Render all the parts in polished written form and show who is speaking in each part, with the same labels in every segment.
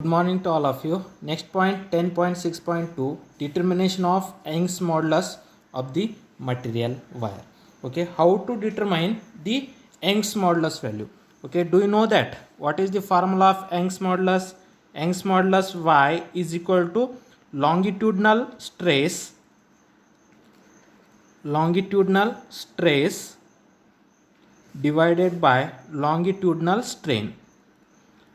Speaker 1: Good morning to all of you. Next point 10.6.2, determination of Young's modulus of the material wire. Okay, how to determine the Young's modulus value? Okay, do you know that? What is the formula of Young's modulus? Young's modulus Y is equal to longitudinal stress divided by longitudinal strain.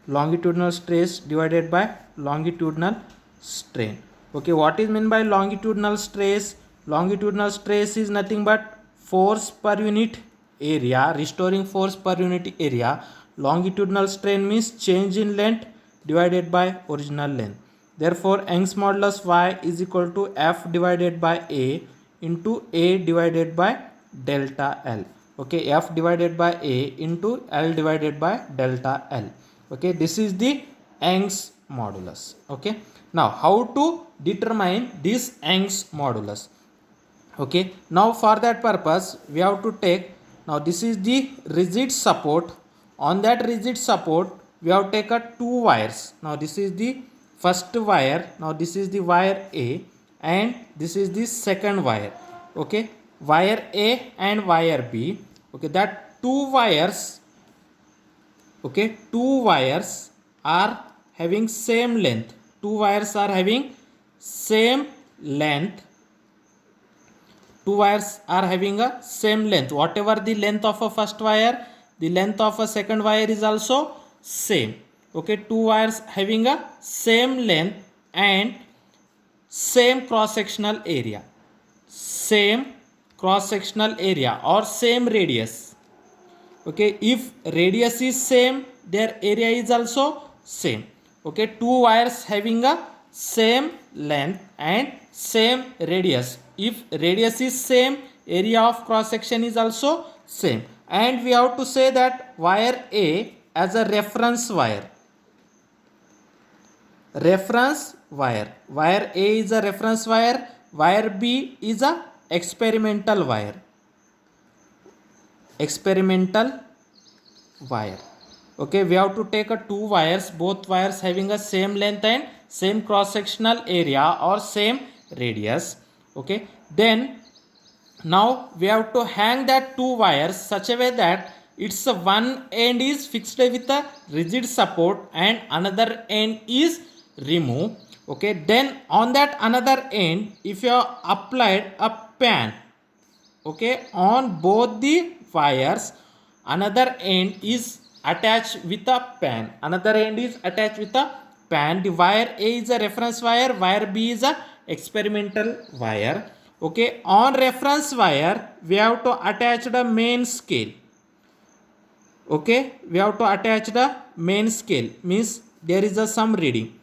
Speaker 1: Longitudinal stress divided by longitudinal strain. Okay, what is meant by longitudinal stress? Longitudinal stress is nothing but force per unit area, restoring force per unit area. Longitudinal strain means change in length divided by original length. Therefore, Young's modulus Y is equal to F divided by A into A divided by delta L. Okay, F divided by A into L divided by delta L. Okay, this is the Young's modulus. Okay, now how to determine this Young's modulus? Okay, now for that purpose we have to take, now this is the rigid support. On that rigid support we have taken two wires. Now this is the first wire, now this is the wire A and this is the second wire. Okay, wire A and wire B. Okay, that two wires, okay, two wires are having same length. Two wires are having same length. Two wires are having a same length. Whatever the length of a first wire, the length of a second wire is also same. Okay, two wires having a same length and same cross sectional area. Same cross sectional area or same radius. Okay, if radius is same, their area is also same. Okay, two wires having a same length and same radius. If radius is same, area of cross section is also same. And we have to say that wire A as a reference wire. Reference wire. Wire A is a reference wire. Wire B is a experimental wire. Experimental wire. Okay, we have to take a two wires, both wires having a same length and same cross sectional area or same radius. Okay, then now we have to hang that two wires such a way that its one end is fixed with a rigid support and another end is removed. Okay, then on that another end, if you have applied a pan, okay, on both the wires, another end is attached with a pan. Another end is attached with a pan. The wire A is a reference wire, wire B is a experimental wire. Okay, on reference wire we have to attach the main scale. Okay, we have to attach the main scale, means there is a some reading.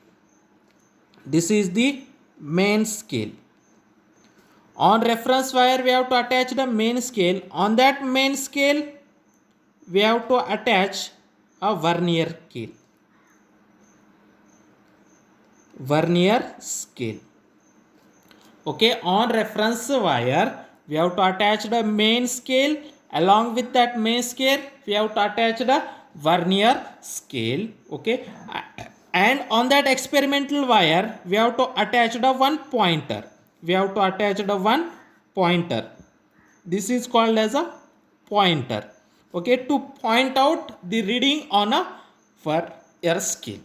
Speaker 1: This is the main scale. On reference wire we have to attach the main scale. On that main scale we have to attach a vernier scale. Vernier scale. Okay, on reference wire we have to attach the main scale. Along with that main scale we have to attach the vernier scale. Okay, and on that experimental wire we have to attach the one pointer. We have to attach the one pointer. This is called as a pointer. Okay, to point out the reading on a vernier scale.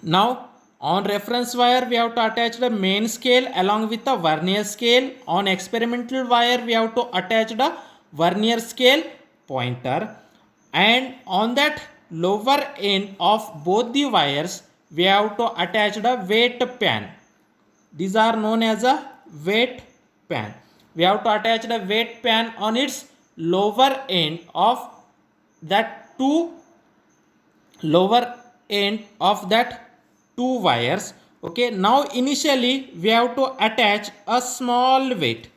Speaker 1: Now on reference wire we have to attach the main scale along with the vernier scale. On experimental wire we have to attach the vernier scale pointer, and on that lower end of both the wires we have to attach the weight pan. These are known as a weight pan. We have to attach the weight pan on its lower end of that two wires. Okay, now initially we have to attach a small weight.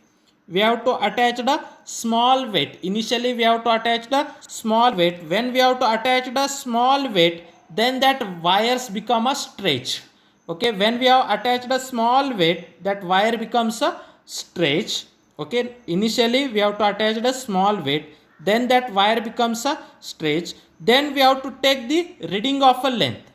Speaker 1: We have to attach the small weight. Initially we have to attach the small weight. When we have to attach the small weight, then that wires become a stretch. Okay, when we have attached the small weight, that wire becomes a stretch. Okay, initially we have to attach the small weight, then that wire becomes a stretch. Then we have to take the reading of a length.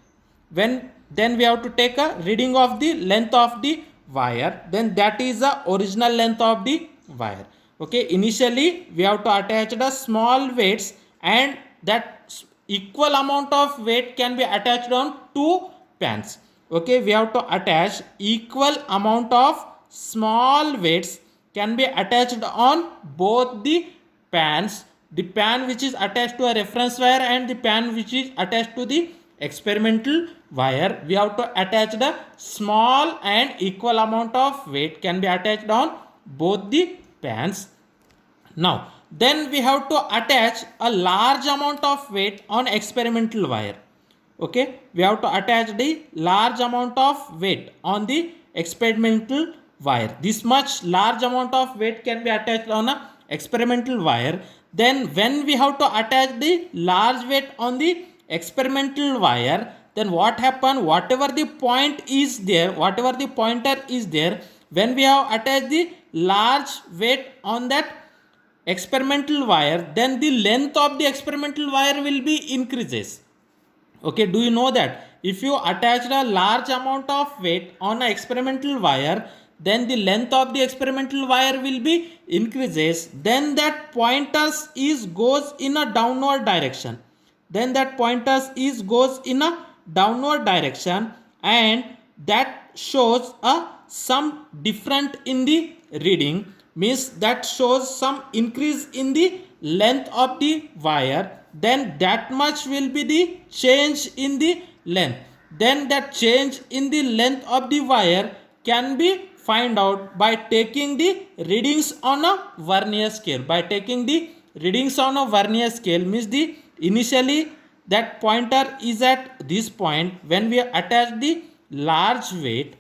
Speaker 1: When then we have to take a reading of the length of the wire, then that is the original length of the wire. Okay, initially we have to attach the small weights, and that equal amount of weight can be attached on two pans. Okay, we have to attach equal amount of small weights can be attached on both the pans, the pan which is attached to a reference wire and the pan which is attached to the experimental wire. We have to attach the small and equal amount of weight can be attached on both the pans. Now then we have to attach a large amount of weight on experimental wire. Okay, we have to attach the large amount of weight on the experimental wire. This much large amount of weight can be attached on a experimental wire. Then when we have to attach the large weight on the experimental wire, then what happen, whatever the point is there, whatever the pointer is there, when we have attached the large weight on that experimental wire, then the length of the experimental wire will be increases. Okay, do you know that if you attach a large amount of weight on an experimental wire, then the length of the experimental wire will be increases, then that pointers is goes in a downward direction, then that pointers is goes in a downward direction, and that shows a some different in the reading, means that shows some increase in the length of the wire, then that much will be the change in the length. Then that change in the length of the wire can be find out by taking the readings on a vernier scale. By taking the readings on a vernier scale means the initially that pointer is at this point, when we attach the large weight.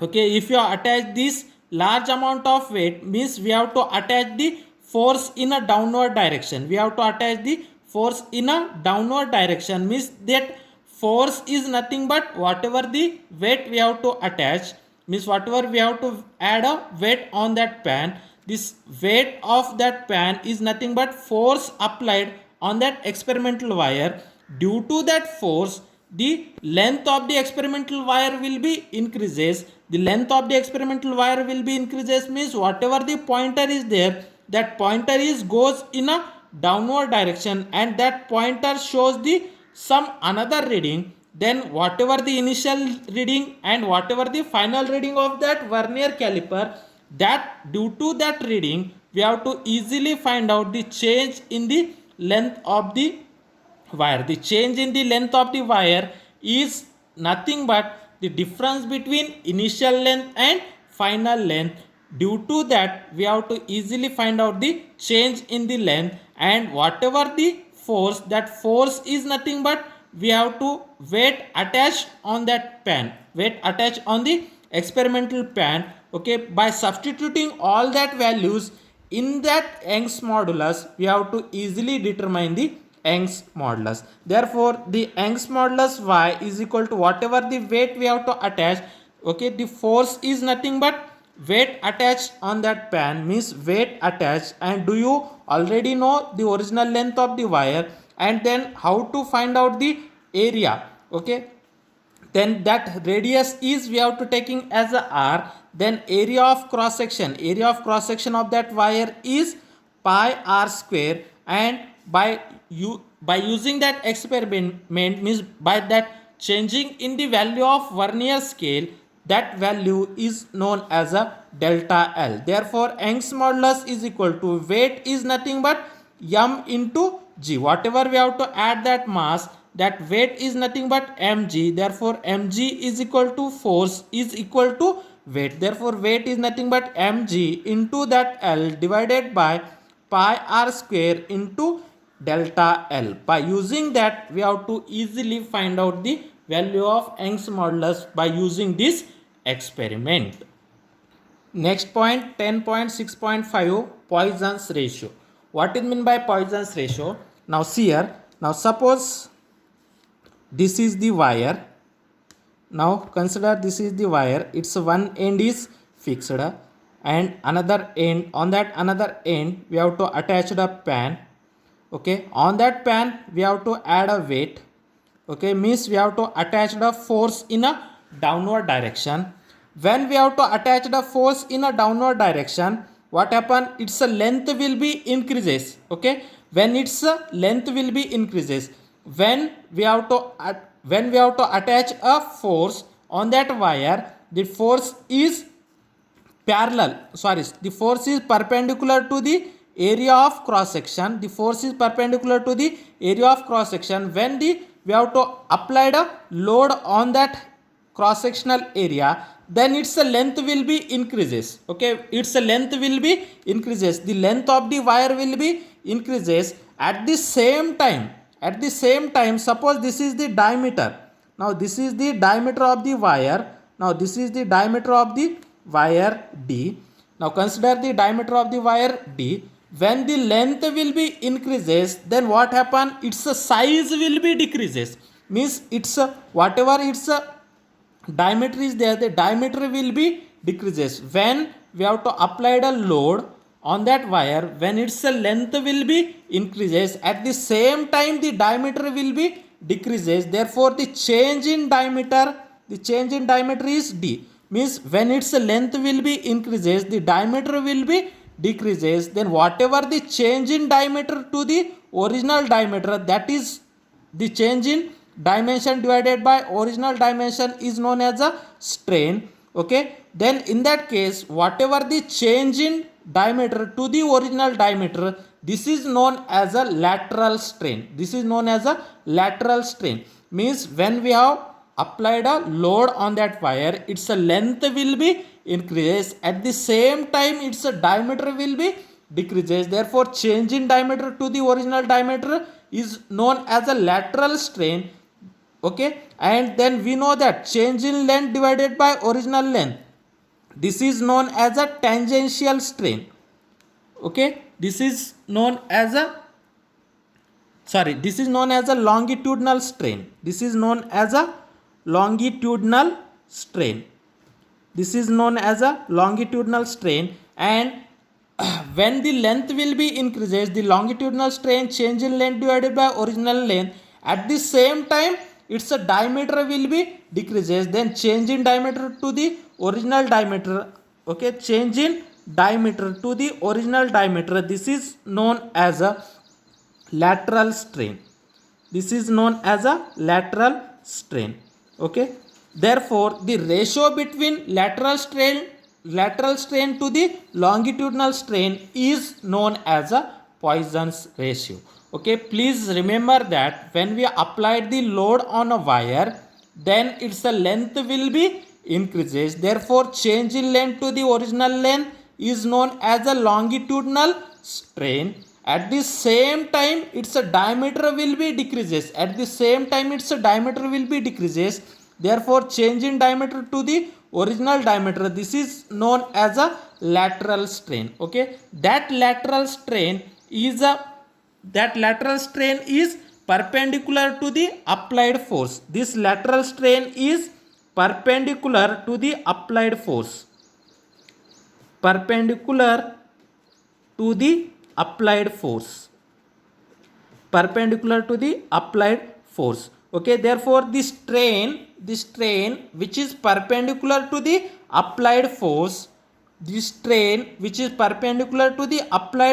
Speaker 1: Okay, if you attach this large amount of weight, means we have to attach the force in a downward direction. We have to attach the force in a downward direction, means that force is nothing but whatever the weight we have to attach, means whatever we have to add a weight on that pan, this weight of that pan is nothing but force applied on that experimental wire. Due to that force, the length of the experimental wire will be increases. The length of the experimental wire will be increases, means whatever the pointer is there, that pointer is goes in a downward direction, and that pointer shows the some another reading. Then whatever the initial reading and whatever the final reading of that vernier caliper, that due to that reading we have to easily find out the change in the length of the wire. The change in the length of the wire is nothing but the difference between initial length and final length. Due to that we have to easily find out the change in the length, and whatever the force, that force is nothing but we have to weight attached on that pan, weight attached on the experimental pan. Okay, by substituting all that values in that Young's modulus, we have to easily determine the Young's modulus. Therefore the Young's modulus y is equal to whatever the weight we have to attach. Okay, the force is nothing but weight attached on that pan, means weight attached. And do you already know the original length of the wire, and then how to find out the area? Okay, then that radius is we have to taking as a r, then area of cross section, area of cross section of that wire is pi r square, and by using that experiment, means by that changing in the value of vernier scale, that value is known as a delta L. Therefore Young's modulus is equal to weight is nothing but m into g. Whatever we have to add that mass, that weight is nothing but mg. Therefore mg is equal to force is equal to weight. Therefore weight is nothing but mg into that L divided by pi r square into delta L. By using that we have to easily find out the value of Young's modulus by using this experiment. Next point, 10.6.5, Poisson's ratio. What is meant by Poisson's ratio? Now see here, now suppose this is the wire. Now consider this is the wire, its one end is fixed and another end, on that another end we have to attach the pan. Okay, on that pan we have to add a weight. Okay, means we have to attach the force in a downward direction. When we have to attach the force in a downward direction, what happen? Its length will be increases. Okay, when its length will be increases, when we have to attach a force on that wire, the force is the force is perpendicular to the area of cross section. The force is perpendicular to the area of cross section. When we have to apply the load on that cross sectional area, then its length will be increases. Okay, its length will be increases, the length of the wire will be increases. At the same time, suppose this is the diameter. Now this is the diameter of the wire. Now this is the diameter of the wire D. Now consider the diameter of the wire D. When the length will be increases, then what happen? Its size will be decreases. Means its whatever its diameter is there, the diameter will be decreases. When we have to apply the load on that wire, when its length will be increases, at the same time the diameter will be decreases. Therefore the change in diameter is D. Means when its length will be increases, the diameter will be decreases. Then whatever the change in diameter to the original diameter, that is the change in dimension divided by original dimension, is known as a strain. Okay, then in that case, whatever the change in diameter to the original diameter, this is known as a lateral strain. Means when we have applied a load on that wire, its length will be increases, at the same time its diameter will be decreases. Therefore change in diameter to the original diameter is known as a lateral strain. Okay, and then we know that change in length divided by original length, this is known as a tangential strain. Okay, this is known as a longitudinal strain. This is known as a longitudinal strain. And when the length will be increases, the longitudinal strain, change in length divided by original length, at the same time its diameter will be decreases. Then change in diameter to the original diameter. Okay, change in diameter to the original diameter, this is known as a lateral strain. Okay, therefore the ratio between lateral strain to the longitudinal strain is known as a Poisson's ratio. Okay, please remember that when we applied the load on a wire, then its length will be increases. Therefore change in length to the original length is known as a longitudinal strain. At the same time its diameter will be decreases. Therefore change in diameter to the original diameter, this is known as a lateral strain. Okay, that lateral strain is perpendicular to the applied force. This lateral strain is perpendicular to the applied force. Okay, therefore the strain which is perpendicular to the applied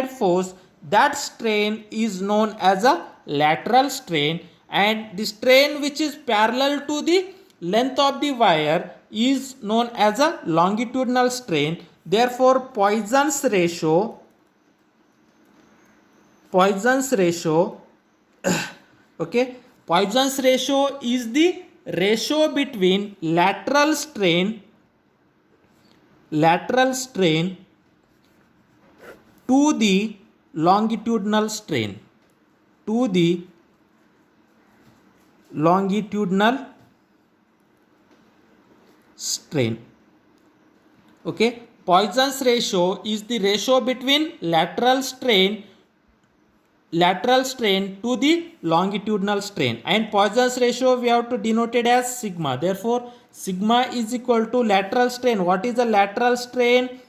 Speaker 1: force, that strain is known as a lateral strain, and the strain which is parallel to the length of the wire is known as a longitudinal strain. Therefore Poisson's ratio okay, Poisson's ratio is the ratio between lateral strain to the longitudinal strain. Okay, Poisson's ratio is the ratio between lateral strain to the longitudinal strain, and Poisson's ratio we have to denote it as sigma. Therefore sigma is equal to lateral strain. What is the lateral strain?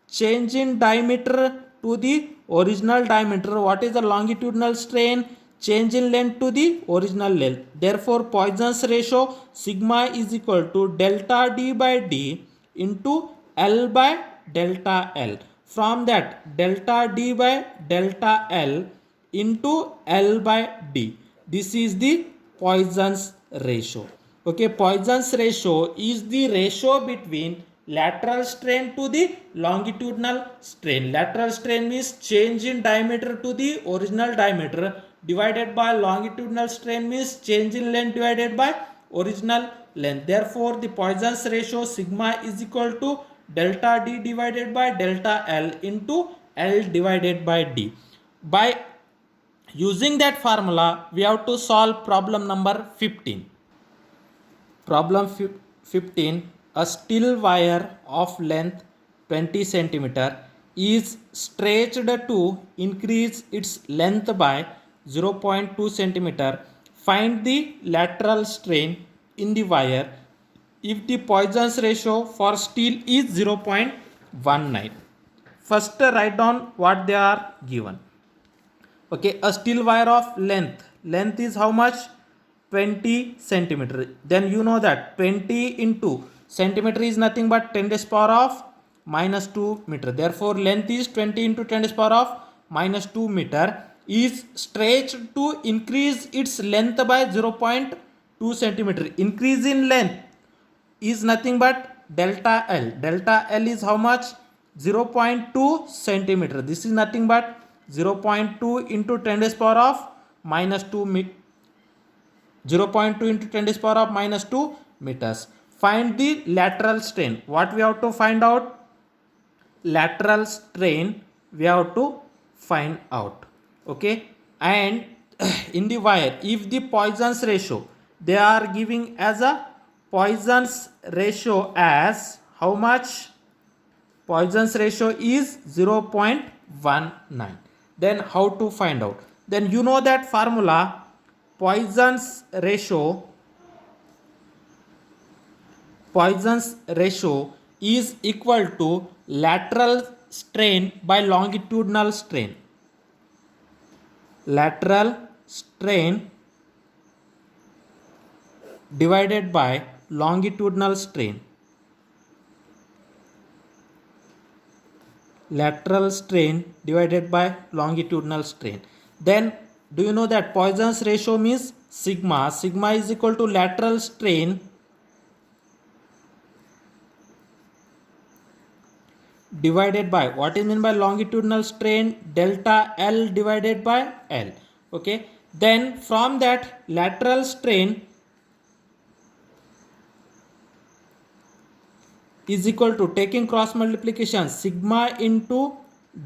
Speaker 1: Change in diameter to the original diameter. What is the longitudinal strain? change in length to the original length. Therefore Poisson's ratio sigma is equal to delta d by d into L by delta L. From that, delta d by delta L into L by d. This is the Poisson's ratio. Okay, Poisson's ratio is the ratio between lateral strain to the longitudinal strain. Lateral strain means change in diameter to the original diameter, divided by longitudinal strain means change in length divided by original length. Therefore the Poisson's ratio sigma is equal to delta d divided by delta L into L divided by d. By using that formula, we have to solve problem number 15. Problem 15. A steel wire of length 20 centimeter is stretched to increase its length by 0.2 centimeter. Find the lateral strain in the wire if the Poisson's ratio for steel is 0.19. First write down what they are given. Okay, a steel wire of length is how much? 20 centimeter. Then you know that 20 into centimeter is nothing but 10 to the power of minus 2 meter. Therefore length is 20 into 10 to the power of minus 2 meter, is stretched to increase its length by 0.2 centimeter. Increase in length is nothing but delta L. Delta L is how much? 0.2 centimeter. This is nothing but 0.2 into 10 to the power of minus 2 meter. 0.2 into 10 to the power of minus 2 meters. Find the lateral strain. What we have to find out? Lateral strain we have to find out. Okay, and in the wire, if the Poisson's ratio, they are giving as a Poisson's ratio as how much? Poisson's ratio is 0.19. Then how to find out? Then you know that formula. Poisson's ratio is equal to lateral strain by longitudinal strain. Lateral strain divided by longitudinal strain. Lateral strain divided by longitudinal strain. Then do you know that Poisson's ratio means sigma? Sigma is equal to lateral strain divided by, what is meant by longitudinal strain? Delta L divided by L. Okay, then from that lateral strain is equal to, taking cross multiplication, sigma into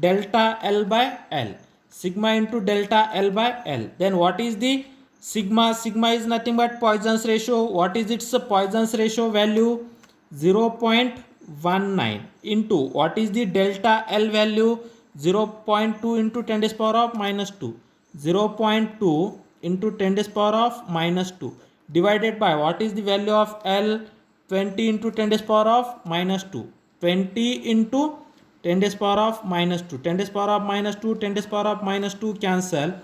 Speaker 1: delta L by L. Sigma into delta L by L. Then what is the sigma? Sigma is nothing but Poisson's ratio. What is its Poisson's ratio value? 0.19 into, what is the delta L value? 0.2 into 10 to the power of minus 2. 0.2 into 10 to the power of minus 2 divided by, what is the value of L? 20 into 10 to the power of minus 2. 20 into 10 to the power of minus 2. 10 to the power of minus 2, 10 to the power of minus 2 cancel.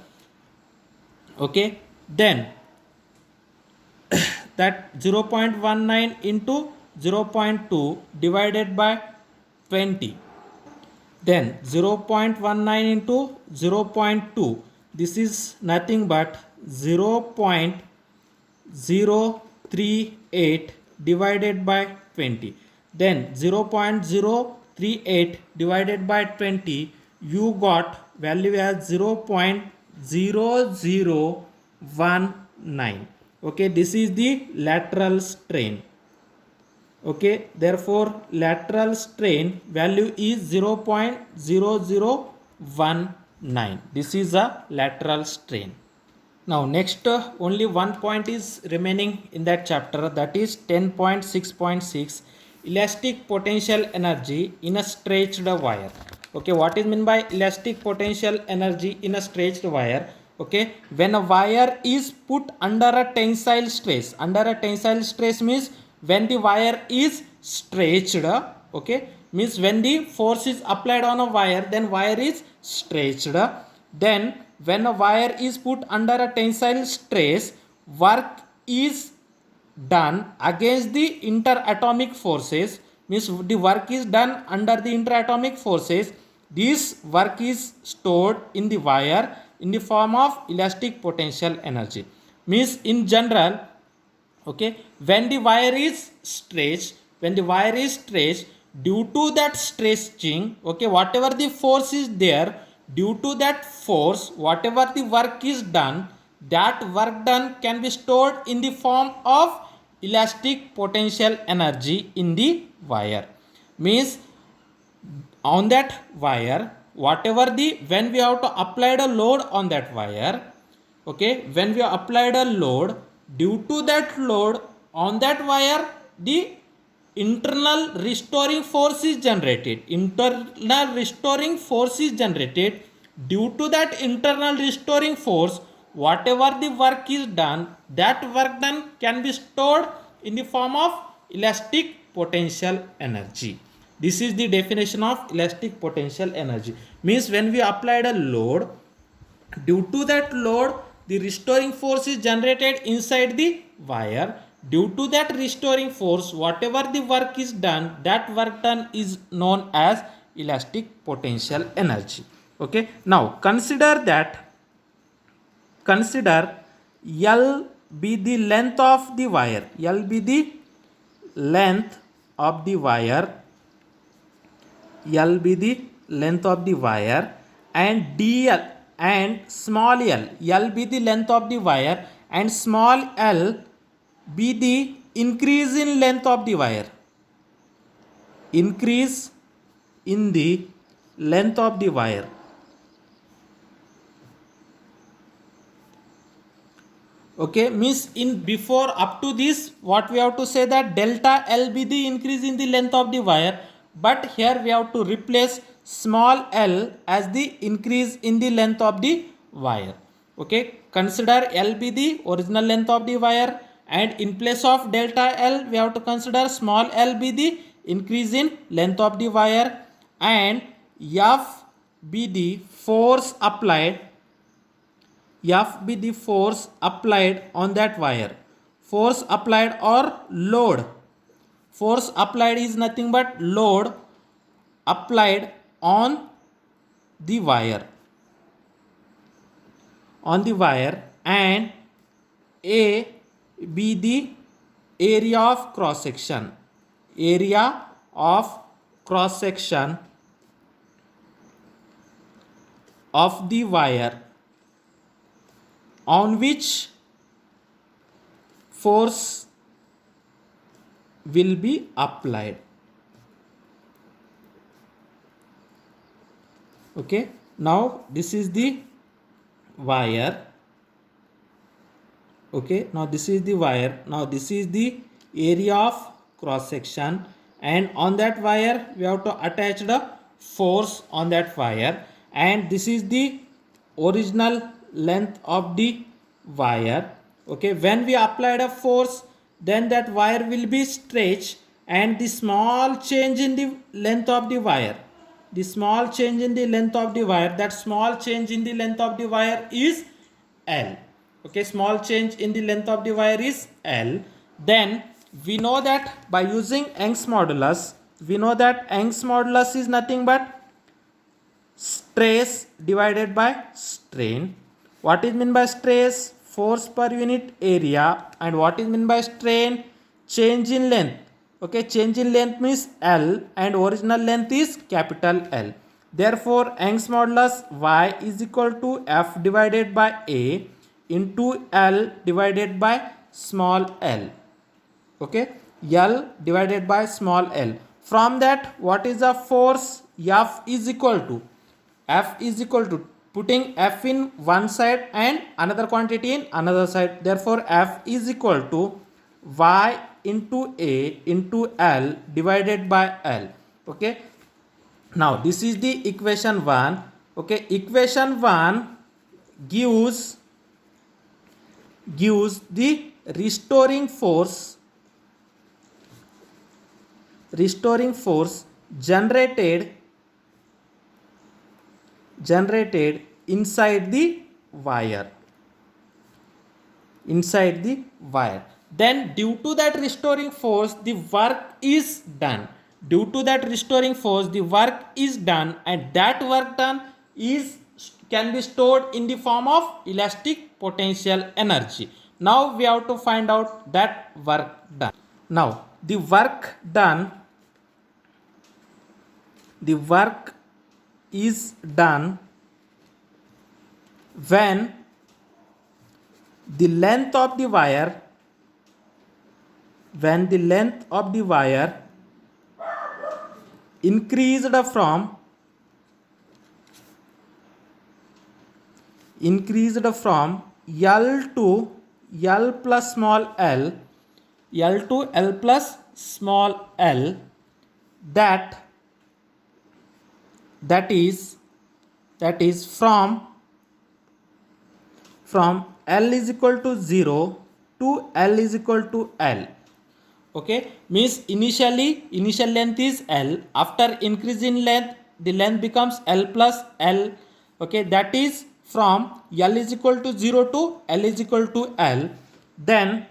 Speaker 1: Okay, then that 0.19 into 0.2 divided by 20. Then 0.19 into 0.2. This is nothing but 0.038 divided by 20. Then 0.038 divided by 20, you got value as 0.0019. Okay, this is the lateral strain. Okay, therefore lateral strain value is 0.0019. This is a lateral strain. Now next, only one point is remaining in that chapter, that is 10.6.6, elastic potential energy in a stretched wire. Okay, what is meant by elastic potential energy in a stretched wire? Okay, when a wire is put under a tensile stress. Under a tensile stress means when the wire is stretched. Okay, means when the force is applied on a wire, then wire is stretched. Then when a wire is put under a tensile stress, work is done against the interatomic forces, means the work is done under the interatomic forces. This work is stored in the wire in the form of elastic potential energy. Means in general, okay, when the wire is stretched, due to that stretching, okay, whatever the force is there, due to that force, whatever the work is done, that work done can be stored in the form of elastic potential energy in the wire. Means on that wire, whatever the, when we have to apply the load on that wire, okay, when we applied a load, due to that load on that wire, the internal restoring force is generated. Due to that internal restoring force, whatever the work is done, that work done can be stored in the form of elastic potential energy. This is the definition of elastic potential energy. Means when we applied a load, due to that load, the restoring force is generated inside the wire. Due to that restoring force, whatever the work is done, that work done is known as elastic potential energy. Okay. Now consider L be the length of the wire. L be the length of the wire. L be the length of the wire, and dl and small l. L be the length of the wire and small l be the increase in length of the wire. Increase in the length of the wire. Okay, means in before up to this, what we have to say that delta L be the increase in the length of the wire, but here we have to replace small l as the increase in the length of the wire. Okay, consider L be the original length of the wire, and in place of delta L we have to consider small l be the increase in length of the wire, and F be the force applied. F be the force applied on that wire. Force applied or load. Force applied is nothing but load applied on the wire. On the wire, and A be the area of cross section. Area of cross section of the wire on which force will be applied. Okay, now this is the wire. Okay, now this is the wire. Now this is the area of cross section, and on that wire we have to attach the force on that wire, and this is the original length of the wire. Okay, when we applied a force, then that wire will be stretched, and the small change in the length of the wire, that small change in the length of the wire is L. Okay, small change in the length of the wire is L. Then we know that by using Young's modulus, is nothing but stress divided by strain. What is meant by stress? Force per unit area. And what is meant by strain? Change in length. Okay, change in length means L, and original length is capital L. Therefore, Young's modulus Y is equal to F divided by A into L divided by small l. Okay, L divided by small l. From that, what is the force? F is equal to putting F in one side and another quantity in another side. Therefore, F is equal to Y into A into L divided by L. Okay, now this is the equation 1. Okay, equation 1 gives the restoring force generated inside the wire. Inside the wire. Then due to that restoring force, the work is done. Due to that restoring force, the work is done, and that work done can be stored in the form of elastic potential energy. Now we have to find out that work done. Now the work is done when the length of the wire increased from L to L plus small l, L to L plus small l, that is from L is equal to 0 to L is equal to L. Okay, means initial length is L. After increase in length, the length becomes L plus L. Okay, that is from L is equal to 0 to L is equal to L. Then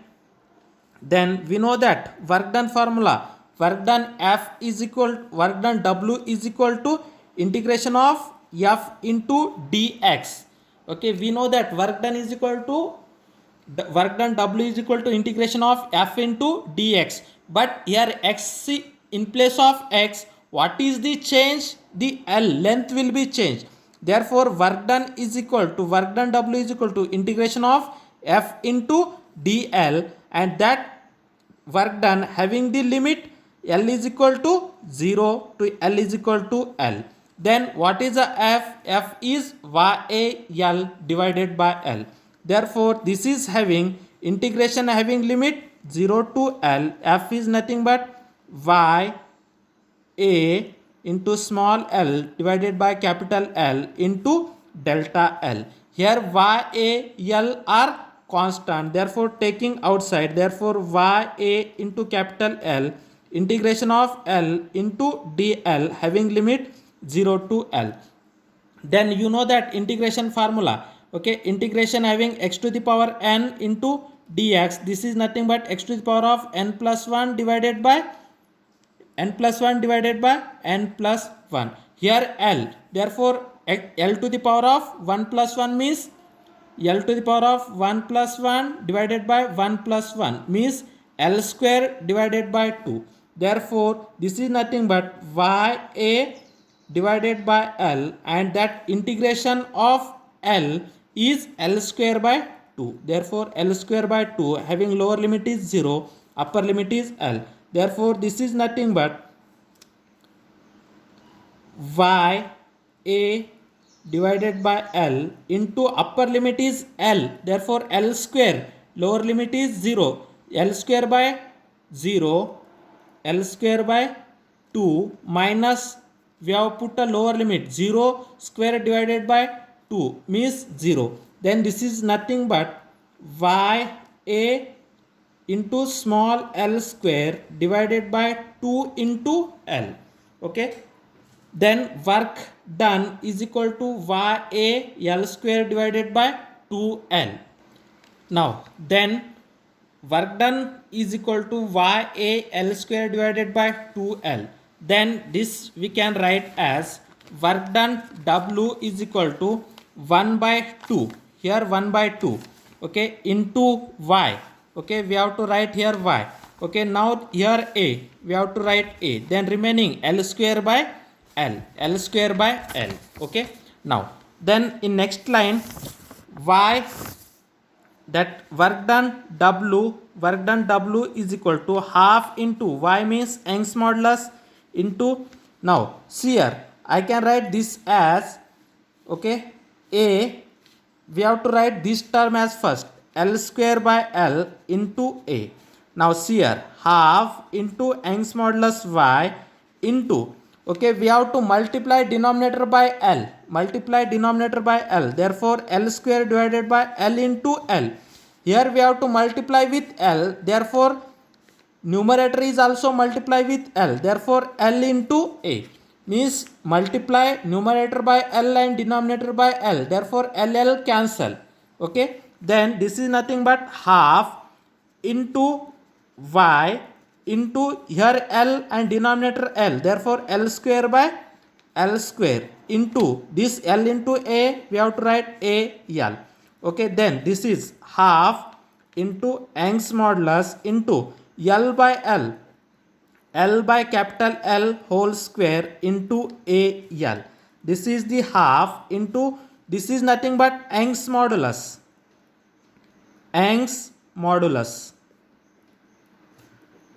Speaker 1: we know that work done formula, work done W is equal to integration of F into dx. Okay, we know that work done W is equal to integration of F into dx. But here x, in place of x, what is the change? The L length will be changed. Therefore work done W is equal to integration of F into dl, and that work done having the limit L is equal to 0 to L is equal to L. Then what is the F? F is YAL divided by L. Therefore this is having integration having limit 0 to L. F is nothing but YA into small l divided by capital L into delta L. Here YAL are constant, therefore taking outside, therefore YA into capital L integration of L into dl having limit 0 to L. Then you know that integration formula. Okay, integration having x to the power n into dx. This is nothing but x to the power of n plus 1 divided by n plus 1. Here L, therefore L to the power of 1 plus 1 means L to the power of 1 plus 1 divided by 1 plus 1 means L square divided by 2. Therefore this is nothing but YA divided by L, and that integration of L is L square by 2. Therefore L square by 2 having lower limit is 0, upper limit is L. Therefore this is nothing but YA divided by L into upper limit is L. Therefore L square, lower limit is 0. L square by 0, L square by 2 minus, we have put a lower limit, 0 square divided by 2 means 0. Then this is nothing but YA into small l square divided by 2 into L. Okay, then work done is equal to YA L square divided by 2L. Now then work done is equal to YA L square divided by 2L. Then this we can write as work done W is equal to 1 by 2. Here 1 by 2. Okay, into Y. Okay, we have to write here Y. Okay, now here A, we have to write A. Then remaining L square by L. L square by L. Okay, now then in next line Y, that work done W is equal to half into Y means Young's modulus into, now see here I can write this as, okay, A, we have to write this term as first, L square by L into A. Now see here half into Young's modulus Y into, okay, we have to multiply denominator by L. Therefore L square divided by L into L. Here we have to multiply with L. Therefore numerator is also multiply with L. Therefore L into A. means multiply numerator by L and denominator by L. Therefore, LL cancel. Okay. Then this is nothing but half into y into here L and denominator L. Therefore, L square by L square into this L into A. We have to write A L. Okay. Then this is half into Young's modulus into L by L. L by capital L whole square into AL. This is the half into, this is nothing but Young's modulus. Young's modulus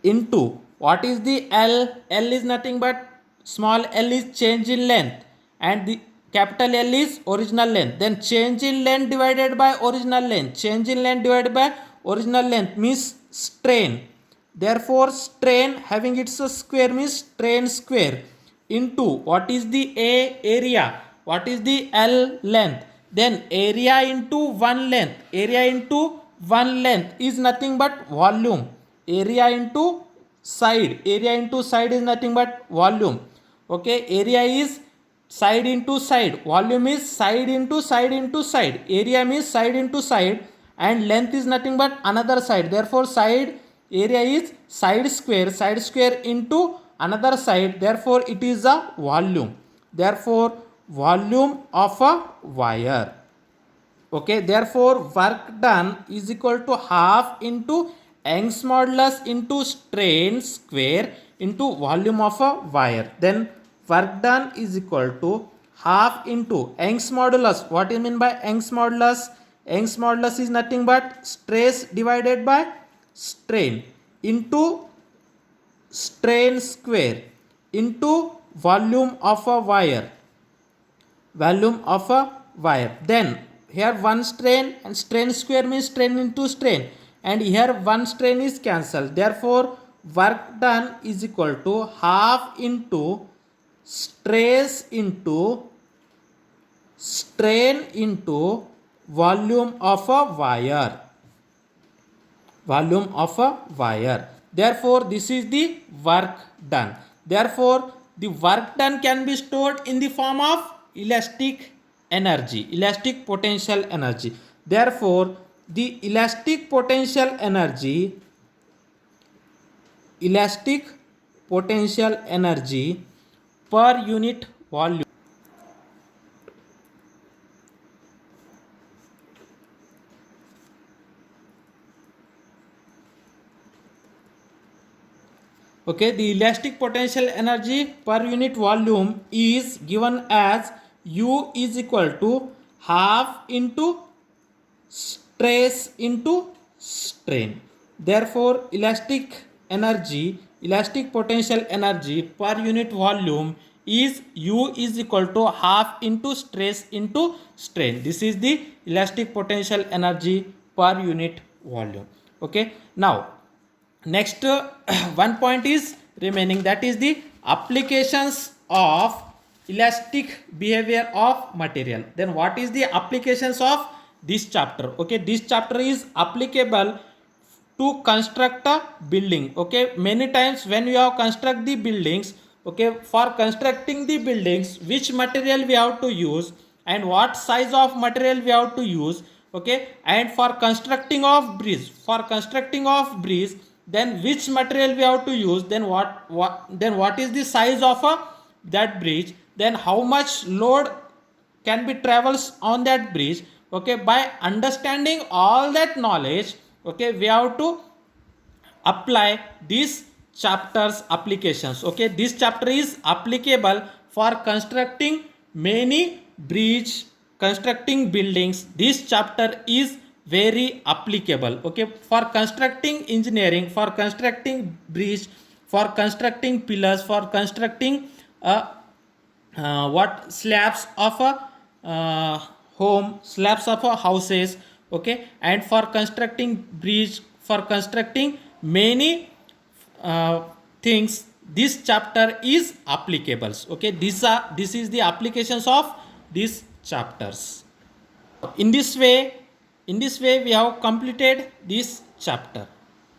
Speaker 1: into, what is the L? L is nothing but small l is change in length and the capital L is original length. Then change in length divided by original length. Change in length divided by original length means strain. Therefore, strain having its square means strain square into what is the A? Area. What is the L? Length. Then area into 1 length. Area into 1 length is nothing but volume. Area into side. Area into side is nothing but volume. Okay. Area is side into side. Volume is side into side into side. Area means side into side and length is nothing but another side. Therefore, side area is side square into another side. Therefore, it is a volume. Therefore, volume of a wire. Okay. Therefore, work done is equal to half into Young's modulus into strain square into volume of a wire. Then work done is equal to half into Young's modulus. What do you mean by Young's modulus? Young's modulus is nothing but stress divided by strain into strain square into volume of a wire. Volume of a wire. Then here one strain and strain square means strain into strain and here one strain is cancelled. Therefore, work done is equal to half into stress into strain into volume of a wire. Volume of a wire. Therefore, this is the work done. Therefore, the work done can be stored in the form of elastic energy, elastic potential energy. Therefore, the elastic potential energy per unit volume. Okay, the elastic potential energy per unit volume is given as U is equal to half into stress into strain. Therefore, elastic potential energy per unit volume is U is equal to half into stress into strain. This is the elastic potential energy per unit volume. Okay, now next one point is remaining, that is the applications of elastic behavior of material. Then what is the applications of this chapter? Okay, this chapter is applicable to construct a building. Okay, many times when you have construct the buildings, okay, for constructing the buildings, which material we have to use and what size of material we have to use. Okay, and for constructing of bridge, then which material we have to use, then what is the size of that bridge, then how much load can be travels on that bridge. Okay, by understanding all that knowledge, okay, we have to apply this chapter's applications. Okay, this chapter is applicable for constructing many bridge, constructing buildings. This chapter is very applicable. Okay, for constructing engineering, for constructing bridge, for constructing pillars, for constructing what slabs of a home, slabs of a houses. Okay, and for constructing bridge, for constructing many things, this chapter is applicable. Okay, this is the applications of these chapters. In this way we have completed this chapter.